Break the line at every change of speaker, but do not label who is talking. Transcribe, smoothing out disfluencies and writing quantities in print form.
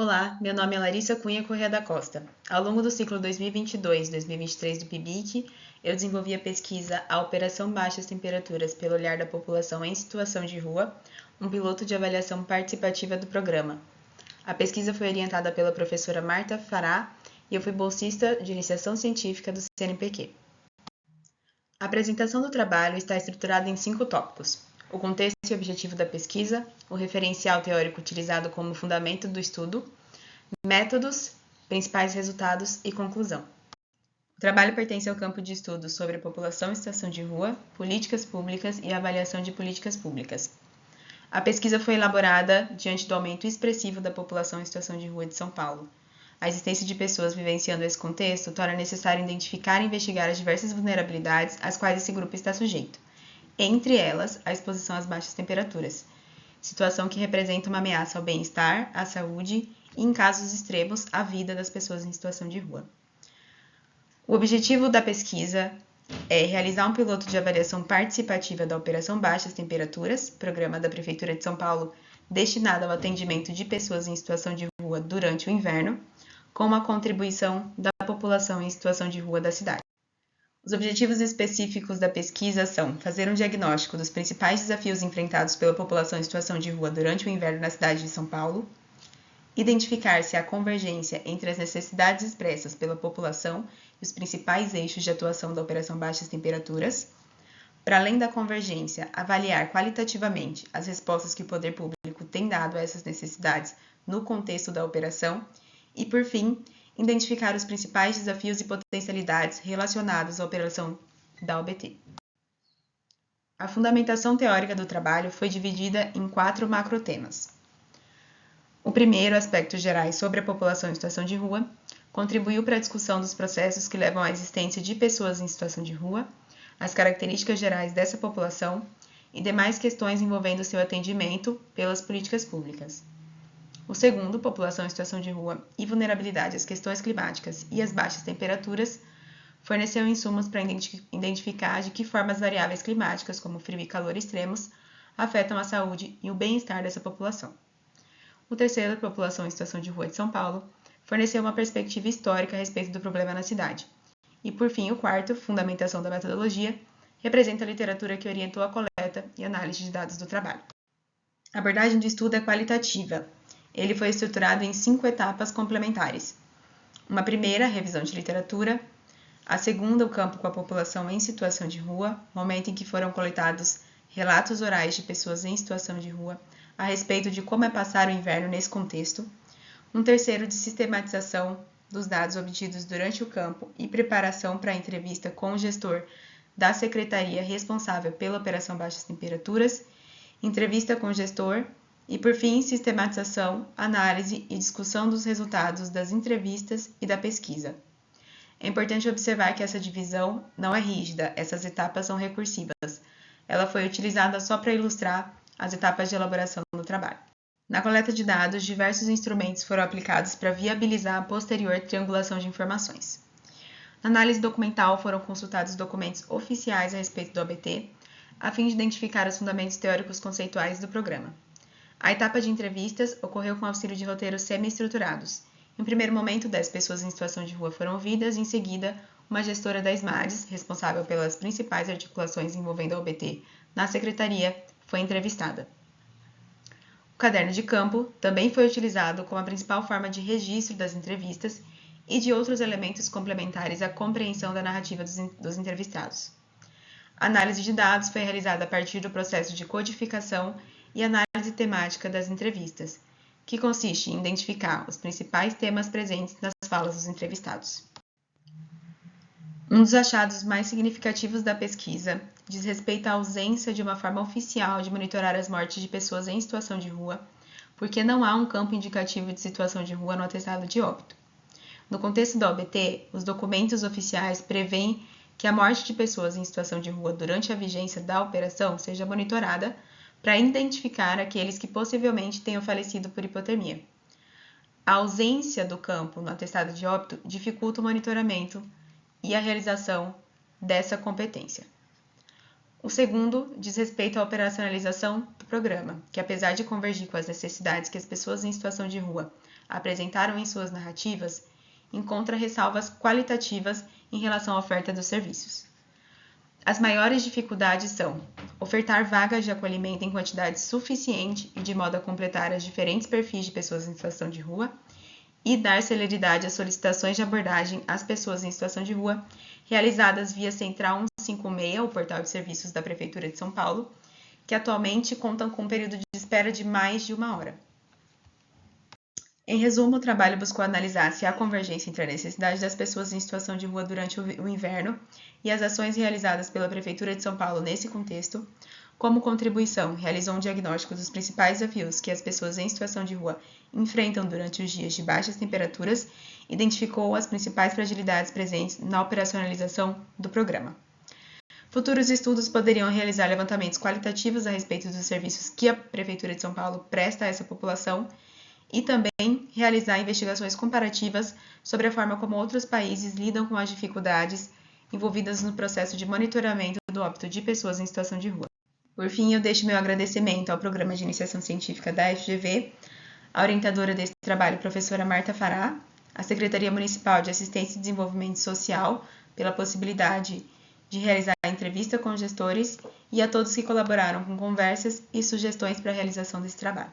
Olá, meu nome é Larissa Cunha Corrêa da Costa. Ao longo do ciclo 2022-2023 do PIBIC, eu desenvolvi a pesquisa A Operação Baixas Temperaturas pelo Olhar da População em Situação de Rua, um piloto de avaliação participativa do programa. A pesquisa foi orientada pela professora Marta Fará e eu fui bolsista de iniciação científica do CNPq. A apresentação do trabalho está estruturada em 5 tópicos: o contexto e objetivo da pesquisa, o referencial teórico utilizado como fundamento do estudo, métodos, principais resultados e conclusão. O trabalho pertence ao campo de estudos sobre a população em situação de rua, políticas públicas e avaliação de políticas públicas. A pesquisa foi elaborada diante do aumento expressivo da população em situação de rua de São Paulo. A existência de pessoas vivenciando esse contexto torna necessário identificar e investigar as diversas vulnerabilidades às quais esse grupo está sujeito, entre elas a exposição às baixas temperaturas, situação que representa uma ameaça ao bem-estar, à saúde e, em casos extremos, à vida das pessoas em situação de rua. O objetivo da pesquisa é realizar um piloto de avaliação participativa da Operação Baixas Temperaturas, programa da Prefeitura de São Paulo destinado ao atendimento de pessoas em situação de rua durante o inverno, com a contribuição da população em situação de rua da cidade. Os objetivos específicos da pesquisa são fazer um diagnóstico dos principais desafios enfrentados pela população em situação de rua durante o inverno na cidade de São Paulo, identificar se há convergência entre as necessidades expressas pela população e os principais eixos de atuação da Operação Baixas Temperaturas, para além da convergência, avaliar qualitativamente as respostas que o poder público tem dado a essas necessidades no contexto da operação e, por fim, identificar os principais desafios e potencialidades relacionados à operação da OBT. A fundamentação teórica do trabalho foi dividida em 4 macrotemas. O primeiro, aspectos gerais sobre a população em situação de rua, contribuiu para a discussão dos processos que levam à existência de pessoas em situação de rua, as características gerais dessa população e demais questões envolvendo seu atendimento pelas políticas públicas. O segundo, população em situação de rua e vulnerabilidade às questões climáticas e às baixas temperaturas, forneceu insumos para identificar de que forma as variáveis climáticas, como frio e calor extremos, afetam a saúde e o bem-estar dessa população. O terceiro, população em situação de rua de São Paulo, forneceu uma perspectiva histórica a respeito do problema na cidade. E, por fim, o quarto, fundamentação da metodologia, representa a literatura que orientou a coleta e análise de dados do trabalho. A abordagem de estudo é qualitativa. Ele foi estruturado em 5 etapas complementares. Uma primeira, revisão de literatura. A segunda, o campo com a população em situação de rua, momento em que foram coletados relatos orais de pessoas em situação de rua a respeito de como é passar o inverno nesse contexto. Um terceiro, de sistematização dos dados obtidos durante o campo e preparação para a entrevista com o gestor da secretaria responsável pela Operação Baixas Temperaturas, entrevista com o gestor e, por fim, sistematização, análise e discussão dos resultados das entrevistas e da pesquisa. É importante observar que essa divisão não é rígida, essas etapas são recursivas. Ela foi utilizada só para ilustrar as etapas de elaboração do trabalho. Na coleta de dados, diversos instrumentos foram aplicados para viabilizar a posterior triangulação de informações. Na análise documental, foram consultados documentos oficiais a respeito do OBT, a fim de identificar os fundamentos teóricos conceituais do programa. A etapa de entrevistas ocorreu com auxílio de roteiros semi-estruturados. Em primeiro momento, 10 pessoas em situação de rua foram ouvidas e, em seguida, uma gestora da SMADES, responsável pelas principais articulações envolvendo a OBT na secretaria, foi entrevistada. O caderno de campo também foi utilizado como a principal forma de registro das entrevistas e de outros elementos complementares à compreensão da narrativa dos entrevistados. A análise de dados foi realizada a partir do processo de codificação e análise temática das entrevistas, que consiste em identificar os principais temas presentes nas falas dos entrevistados. Um dos achados mais significativos da pesquisa diz respeito à ausência de uma forma oficial de monitorar as mortes de pessoas em situação de rua, porque não há um campo indicativo de situação de rua no atestado de óbito. No contexto da OBT, os documentos oficiais prevêem que a morte de pessoas em situação de rua durante a vigência da operação seja monitorada para identificar aqueles que possivelmente tenham falecido por hipotermia. A ausência do campo no atestado de óbito dificulta o monitoramento e a realização dessa competência. O segundo diz respeito à operacionalização do programa, que apesar de convergir com as necessidades que as pessoas em situação de rua apresentaram em suas narrativas, encontra ressalvas qualitativas em relação à oferta dos serviços. As maiores dificuldades são ofertar vagas de acolhimento em quantidade suficiente e de modo a completar os diferentes perfis de pessoas em situação de rua e dar celeridade às solicitações de abordagem às pessoas em situação de rua realizadas via Central 156, o portal de serviços da Prefeitura de São Paulo, que atualmente contam com um período de espera de mais de 1 hora. Em resumo, o trabalho buscou analisar se há convergência entre a necessidade das pessoas em situação de rua durante o inverno e as ações realizadas pela Prefeitura de São Paulo nesse contexto. Como contribuição, realizou um diagnóstico dos principais desafios que as pessoas em situação de rua enfrentam durante os dias de baixas temperaturas e identificou as principais fragilidades presentes na operacionalização do programa. Futuros estudos poderiam realizar levantamentos qualitativos a respeito dos serviços que a Prefeitura de São Paulo presta a essa população e também realizar investigações comparativas sobre a forma como outros países lidam com as dificuldades envolvidas no processo de monitoramento do óbito de pessoas em situação de rua. Por fim, eu deixo meu agradecimento ao Programa de Iniciação Científica da FGV, a orientadora desse trabalho, professora Marta Fará, à Secretaria Municipal de Assistência e Desenvolvimento Social, pela possibilidade de realizar a entrevista com gestores e a todos que colaboraram com conversas e sugestões para a realização desse trabalho.